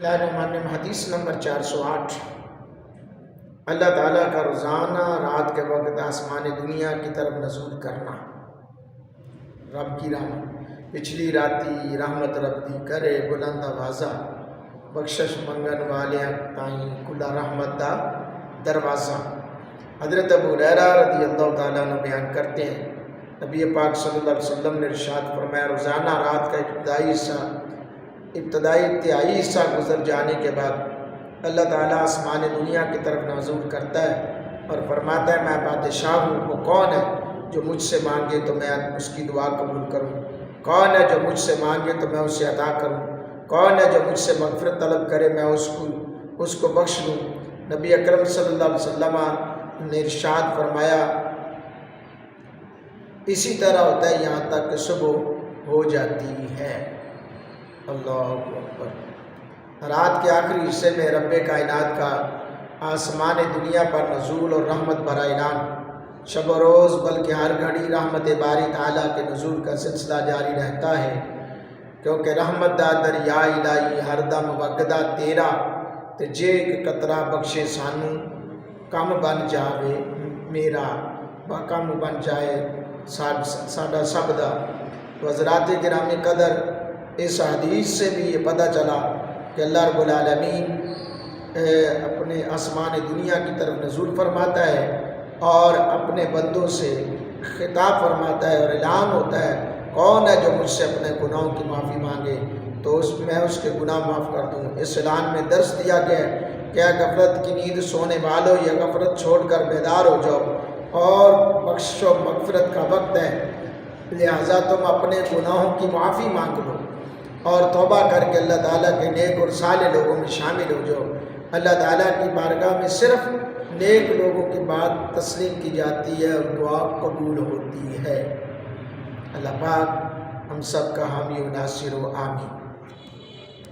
حدیث نمبر 408۔ اللہ تعالیٰ کا روزانہ رات کے وقت آسمان دنیا کی طرف نزول کرنا۔ رب کی رحمت پچھلی راتی رحمت رب دی کرے بلند آوازہ، بخشش منگن والے تائیں کلا رحمت دا دروازہ۔ حضرت ابو ہریرہ رضی اللہ تعالیٰ عنہ بیان کرتے ہیں، نبی پاک صلی اللہ علیہ وسلم نے ارشاد فرمایا، روزانہ رات کا ابتدائی حصہ گزر جانے کے بعد اللہ تعالیٰ آسمان دنیا کی طرف نزول کرتا ہے اور فرماتا ہے، میں بادشاہ ہوں، وہ کون ہے جو مجھ سے مانگے تو میں اس کی دعا قبول کروں، کون ہے جو مجھ سے مانگے تو میں اسے عطا کروں، کون ہے جو مجھ سے مغفرت طلب کرے میں اس کو بخش دوں۔ نبی اکرم صلی اللہ علیہ وسلم نے ارشاد فرمایا، اسی طرح ہوتا ہے یہاں تک کہ صبح ہو جاتی ہے۔ اللہ اکبر۔ رات کے آخری حصے میں رب کائنات کا آسمان دنیا پر نزول اور رحمت بھرا اعلان، شب و روز بلکہ ہر گھڑی رحمت باری تعالیٰ کے نزول کا سلسلہ جاری رہتا ہے، کیونکہ رحمت دا دریا الہی ہر دم وگدا تیرا، تے جے ایک قطرہ بخشے سانو کم بن جاوے میرا، کم بن جائے ساڈا سب دا۔ تو حضرات گرامی قدر، اس حدیث سے بھی یہ پتہ چلا کہ اللہ رب العالمین اپنے آسمان دنیا کی طرف نزول فرماتا ہے اور اپنے بندوں سے خطاب فرماتا ہے اور اعلان ہوتا ہے، کون ہے جو مجھ سے اپنے گناہوں کی معافی مانگے تو میں اس کے گناہ معاف کر دوں۔ اس اعلان میں درس دیا گیا ہے کہ غفلت کی نیند سونے والوں، یا غفلت چھوڑ کر بیدار ہو جاؤ اور بخش و مغفرت کا وقت ہے، لہٰذا تم اپنے گناہوں کی معافی مانگ لو اور توبہ کر کے اللہ تعالیٰ کے نیک اور صالح لوگوں میں شامل ہو جاؤ۔ اللہ تعالیٰ کی بارگاہ میں صرف نیک لوگوں کی بات تسلیم کی جاتی ہے اور دعا قبول ہوتی ہے۔ اللہ پاک ہم سب کا حامی و ناصر و آمین۔